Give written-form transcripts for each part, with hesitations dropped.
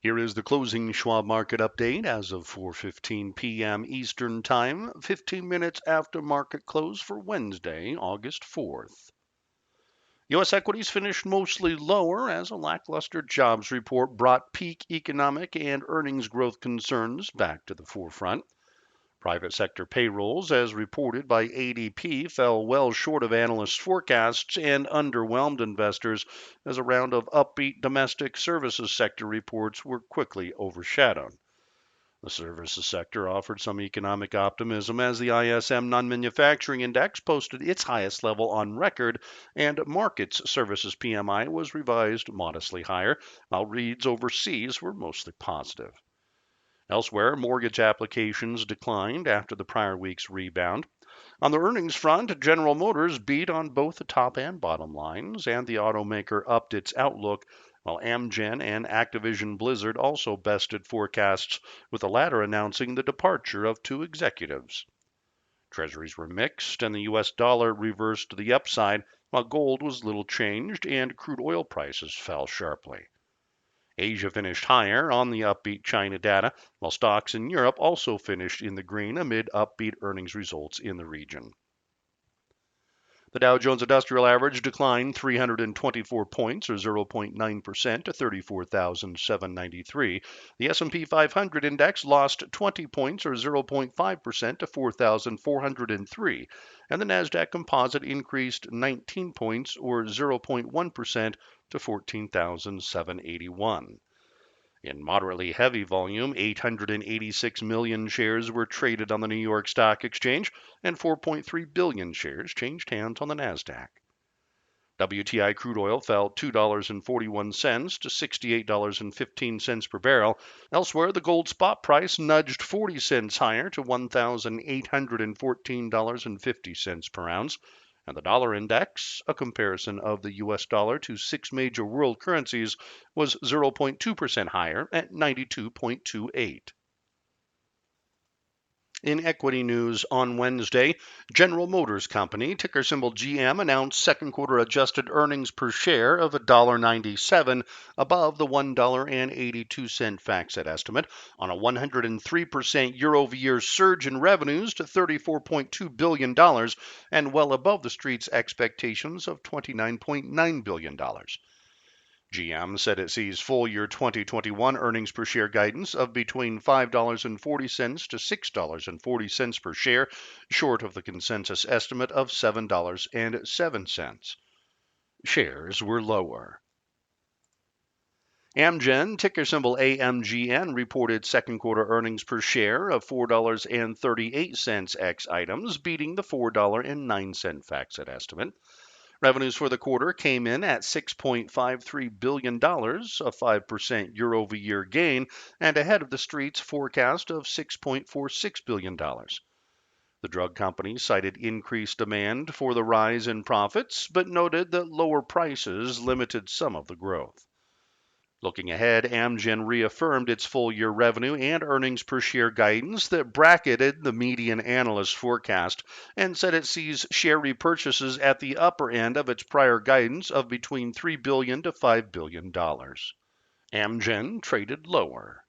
Here is the closing Schwab market update as of 4:15 p.m. Eastern Time, 15 minutes after market close for Wednesday, August 4th. U.S. equities finished mostly lower as a lackluster jobs report brought peak economic and earnings growth concerns back to the forefront. Private sector payrolls, as reported by ADP, fell well short of analysts' forecasts and underwhelmed investors as a round of upbeat domestic services sector reports were quickly overshadowed. The services sector offered some economic optimism as the ISM non-manufacturing index posted its highest level on record, and markets services PMI was revised modestly higher, while reads overseas were mostly positive. Elsewhere, mortgage applications declined after the prior week's rebound. On the earnings front, General Motors beat on both the top and bottom lines, and the automaker upped its outlook, while Amgen and Activision Blizzard also bested forecasts, with the latter announcing the departure of two executives. Treasuries were mixed, and the U.S. dollar reversed to the upside, while gold was little changed and crude oil prices fell sharply. Asia finished higher on the upbeat China data, while stocks in Europe also finished in the green amid upbeat earnings results in the region. The Dow Jones Industrial Average declined 324 points, or 0.9%, to 34,793. The S&P 500 index lost 20 points, or 0.5%, to 4,403. And the Nasdaq Composite increased 19 points, or 0.1%, to 14,781. In moderately heavy volume, 886 million shares were traded on the New York Stock Exchange, and 4.3 billion shares changed hands on the Nasdaq. WTI crude oil fell $2.41 to $68.15 per barrel. Elsewhere, the gold spot price nudged 40 cents higher to $1,814.50 per ounce. And the dollar index, a comparison of the US dollar to six major world currencies, was 0.2% higher at 92.28. In equity news on Wednesday, General Motors Company, ticker symbol GM, announced second quarter adjusted earnings per share of $1.97, above the $1.82 FactSet estimate, on a 103% year-over-year surge in revenues to $34.2 billion, and well above the street's expectations of $29.9 billion. GM said it sees full year 2021 earnings per share guidance of between $5.40 to $6.40 per share, short of the consensus estimate of $7.07. Shares were lower. Amgen, ticker symbol AMGN, reported second quarter earnings per share of $4.38 ex items, beating the $4.09 FactSet estimate. Revenues for the quarter came in at $6.53 billion, a 5% year-over-year gain, and ahead of the street's forecast of $6.46 billion. The drug company cited increased demand for the rise in profits, but noted that lower prices limited some of the growth. Looking ahead, Amgen reaffirmed its full-year revenue and earnings per share guidance that bracketed the median analyst forecast, and said it sees share repurchases at the upper end of its prior guidance of between $3 billion to $5 billion. Amgen traded lower.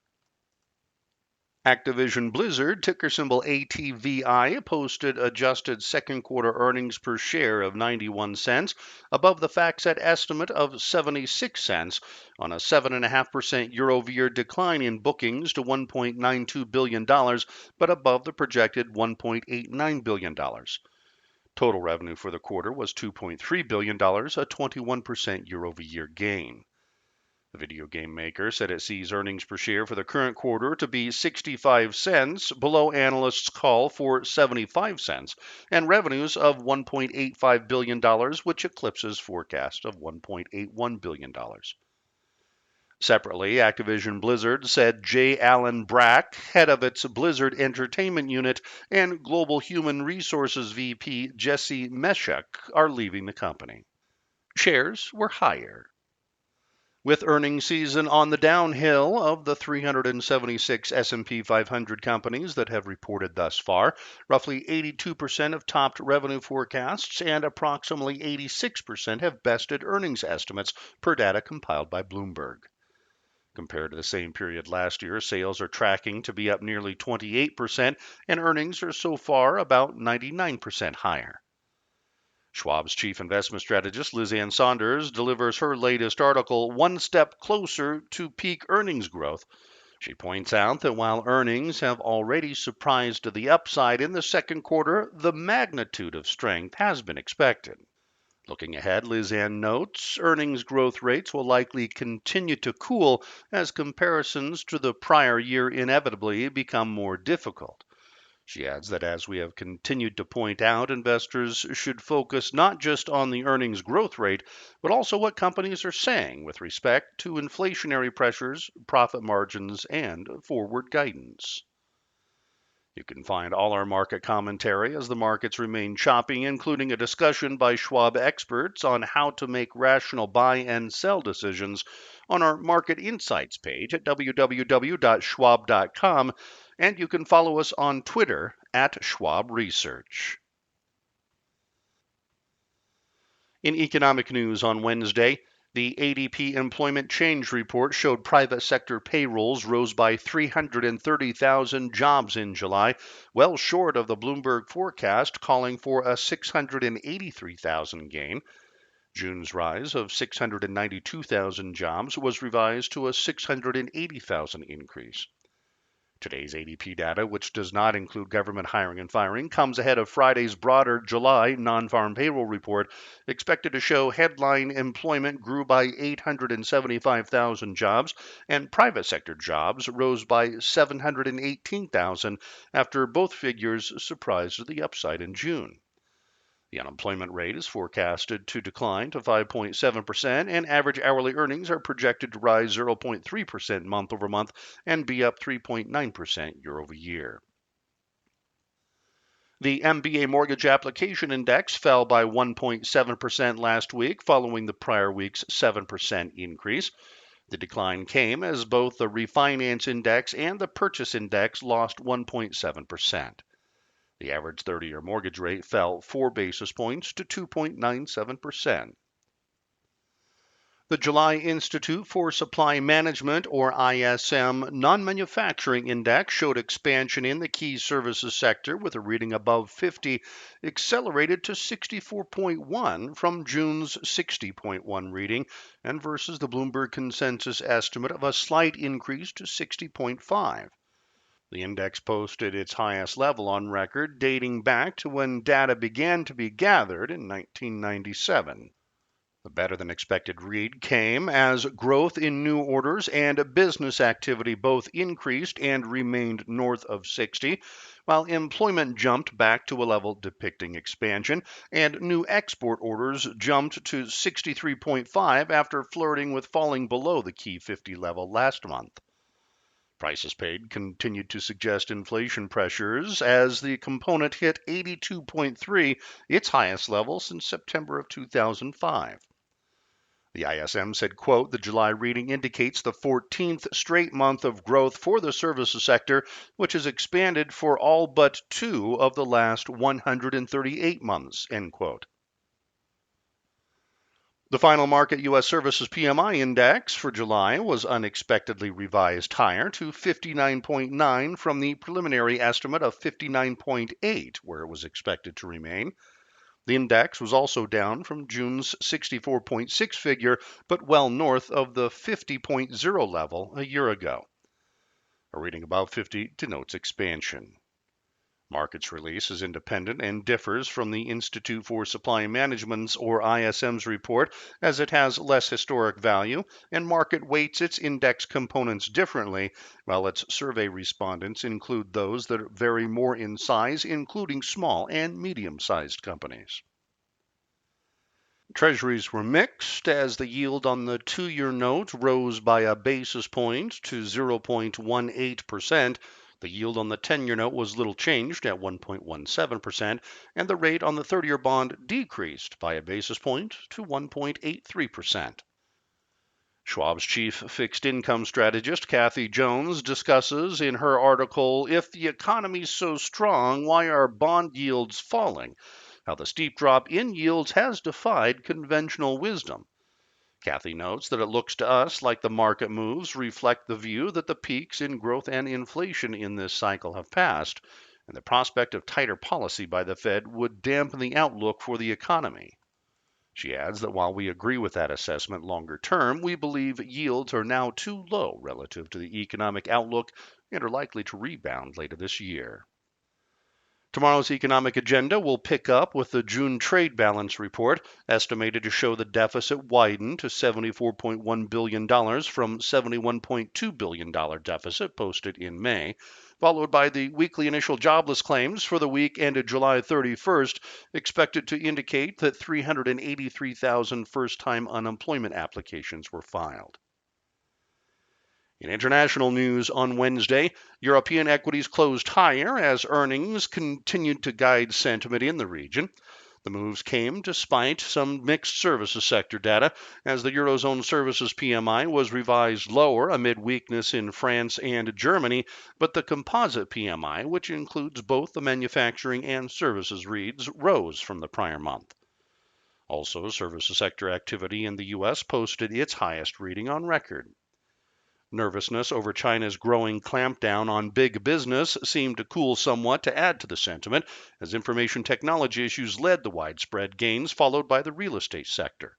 Activision Blizzard, ticker symbol ATVI, posted adjusted second quarter earnings per share of 91 cents, above the FactSet estimate of 76 cents, on a 7.5% year-over-year decline in bookings to $1.92 billion, but above the projected $1.89 billion. Total revenue for the quarter was $2.3 billion, a 21% year-over-year gain. The video game maker said it sees earnings per share for the current quarter to be 65 cents, below analysts' call for 75 cents, and revenues of $1.85 billion, which eclipses forecast of $1.81 billion. Separately, Activision Blizzard said J. Allen Brack, head of its Blizzard Entertainment Unit, and Global Human Resources VP Jesse Meshek are leaving the company. Shares were higher. With earnings season on the downhill, of the 376 S&P 500 companies that have reported thus far, roughly 82% have topped revenue forecasts and approximately 86% have bested earnings estimates per data compiled by Bloomberg. Compared to the same period last year, sales are tracking to be up nearly 28%, and earnings are so far about 99% higher. Schwab's chief investment strategist, Liz Ann Saunders, delivers her latest article, One Step Closer to Peak Earnings Growth. She points out that while earnings have already surprised to the upside in the second quarter, the magnitude of strength has been expected. Looking ahead, Liz Ann notes earnings growth rates will likely continue to cool as comparisons to the prior year inevitably become more difficult. She adds that as we have continued to point out, investors should focus not just on the earnings growth rate, but also what companies are saying with respect to inflationary pressures, profit margins, and forward guidance. You can find all our market commentary as the markets remain choppy, including a discussion by Schwab experts on how to make rational buy and sell decisions on our Market Insights page at www.schwab.com, and you can follow us on Twitter at Schwab Research. In economic news on Wednesday, the ADP Employment Change Report showed private sector payrolls rose by 330,000 jobs in July, well short of the Bloomberg forecast calling for a 683,000 gain. June's rise of 692,000 jobs was revised to a 680,000 increase. Today's ADP data, which does not include government hiring and firing, comes ahead of Friday's broader July non-farm payroll report, expected to show headline employment grew by 875,000 jobs, and private sector jobs rose by 718,000 after both figures surprised to the upside in June. The unemployment rate is forecasted to decline to 5.7%, and average hourly earnings are projected to rise 0.3% month over month and be up 3.9% year over year. The MBA mortgage application index fell by 1.7% last week, following the prior week's 7% increase. The decline came as both the refinance index and the purchase index lost 1.7%. The average 30-year mortgage rate fell 4 basis points to 2.97%. The July Institute for Supply Management, or ISM, non-manufacturing index showed expansion in the key services sector with a reading above 50, accelerated to 64.1 from June's 60.1 reading, and versus the Bloomberg consensus estimate of a slight increase to 60.5. The index posted its highest level on record, dating back to when data began to be gathered in 1997. The better than expected read came as growth in new orders and business activity both increased and remained north of 60, while employment jumped back to a level depicting expansion, and new export orders jumped to 63.5 after flirting with falling below the key 50 level last month. Prices paid continued to suggest inflation pressures as the component hit 82.3, its highest level since September of 2005. The ISM said, quote, the July reading indicates the 14th straight month of growth for the services sector, which has expanded for all but 2 of the last 138 months, end quote. The final market U.S. Services PMI index for July was unexpectedly revised higher to 59.9 from the preliminary estimate of 59.8, where it was expected to remain. The index was also down from June's 64.6 figure, but well north of the 50.0 level a year ago. A reading above 50 denotes expansion. Markets release is independent and differs from the Institute for Supply Management's, or ISM's, report, as it has less historic value, and market weights its index components differently, while its survey respondents include those that vary more in size, including small and medium-sized companies. Treasuries were mixed as the yield on the 2-year note rose by a basis point to 0.18%. The yield on the 10-year note was little changed at 1.17%, and the rate on the 30-year bond decreased by a basis point to 1.83%. Schwab's chief fixed income strategist, Kathy Jones, discusses in her article, If the Economy's So Strong, Why Are Bond Yields Falling? How the steep drop in yields has defied conventional wisdom. Kathy notes that it looks to us like the market moves reflect the view that the peaks in growth and inflation in this cycle have passed, and the prospect of tighter policy by the Fed would dampen the outlook for the economy. She adds that while we agree with that assessment longer term, we believe yields are now too low relative to the economic outlook and are likely to rebound later this year. Tomorrow's economic agenda will pick up with the June trade balance report, estimated to show the deficit widen to $74.1 billion from $71.2 billion deficit posted in May, followed by the weekly initial jobless claims for the week ended July 31st, expected to indicate that 383,000 first-time unemployment applications were filed. In international news on Wednesday, European equities closed higher as earnings continued to guide sentiment in the region. The moves came despite some mixed services sector data, as the Eurozone Services PMI was revised lower amid weakness in France and Germany, but the composite PMI, which includes both the manufacturing and services reads, rose from the prior month. Also, services sector activity in the U.S. posted its highest reading on record. Nervousness over China's growing clampdown on big business seemed to cool somewhat to add to the sentiment, as information technology issues led the widespread gains, followed by the real estate sector.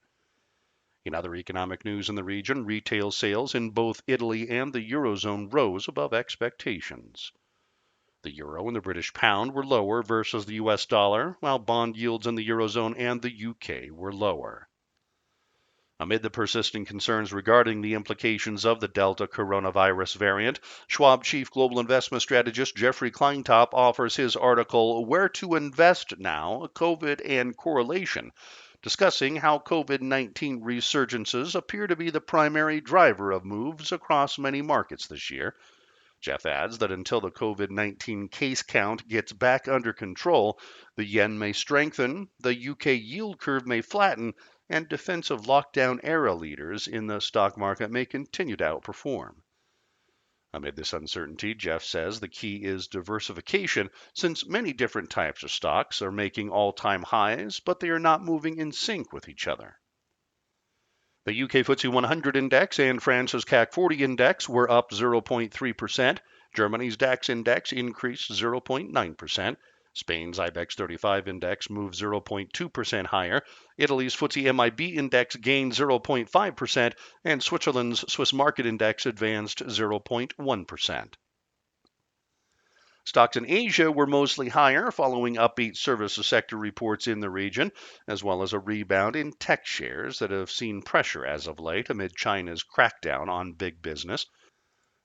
In other economic news in the region, retail sales in both Italy and the Eurozone rose above expectations. The euro and the British pound were lower versus the US dollar, while bond yields in the Eurozone and the UK were lower. Amid the persisting concerns regarding the implications of the Delta coronavirus variant, Schwab chief global investment strategist Jeffrey Kleintop offers his article, Where to Invest Now, COVID and Correlation, discussing how COVID-19 resurgences appear to be the primary driver of moves across many markets this year. Jeff adds that until the COVID-19 case count gets back under control, the yen may strengthen, the UK yield curve may flatten, and defensive lockdown era leaders in the stock market may continue to outperform. Amid this uncertainty, Jeff says the key is diversification, since many different types of stocks are making all-time highs, but they are not moving in sync with each other. The UK FTSE 100 index and France's CAC 40 index were up 0.3%. Germany's DAX index increased 0.9%. Spain's IBEX 35 index moved 0.2% higher. Italy's FTSE MIB index gained 0.5%, and Switzerland's Swiss market index advanced 0.1%. Stocks in Asia were mostly higher following upbeat services sector reports in the region, as well as a rebound in tech shares that have seen pressure as of late amid China's crackdown on big business.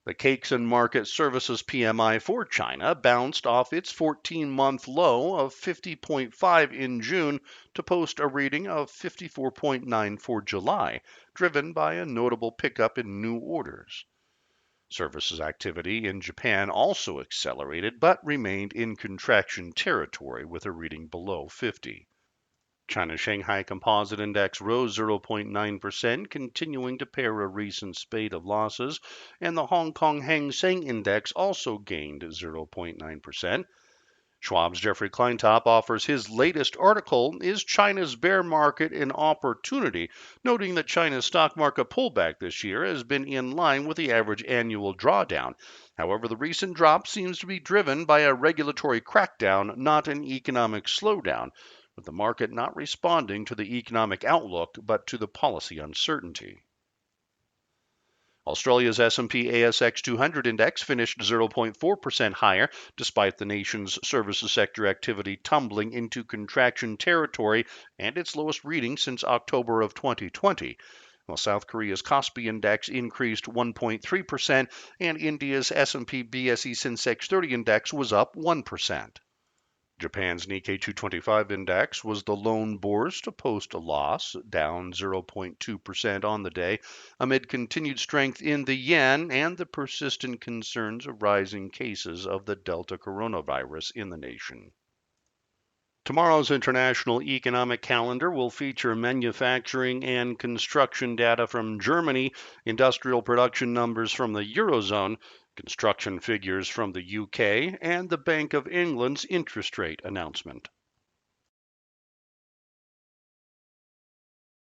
The Cakes and Market Services PMI for China bounced off its 14-month low of 50.5 in June to post a reading of 54.9 for July, driven by a notable pickup in new orders. Services activity in Japan also accelerated but remained in contraction territory with a reading below 50. China's Shanghai Composite Index rose 0.9%, continuing to pair a recent spate of losses, and the Hong Kong Hang Seng Index also gained 0.9%. Schwab's Jeffrey Kleintop offers his latest article, Is China's Bear Market an Opportunity?, noting that China's stock market pullback this year has been in line with the average annual drawdown. However, the recent drop seems to be driven by a regulatory crackdown, not an economic slowdown, with the market not responding to the economic outlook but to the policy uncertainty. Australia's S&P ASX 200 index finished 0.4% higher, despite the nation's services sector activity tumbling into contraction territory and its lowest reading since October of 2020. While South Korea's Kospi index increased 1.3%, and India's S&P BSE Sensex 30 index was up 1%. Japan's Nikkei 225 index was the lone bourse to post a loss, down 0.2% on the day, amid continued strength in the yen and the persistent concerns of rising cases of the Delta coronavirus in the nation. Tomorrow's international economic calendar will feature manufacturing and construction data from Germany, industrial production numbers from the Eurozone, construction figures from the UK, and the Bank of England's interest rate announcement.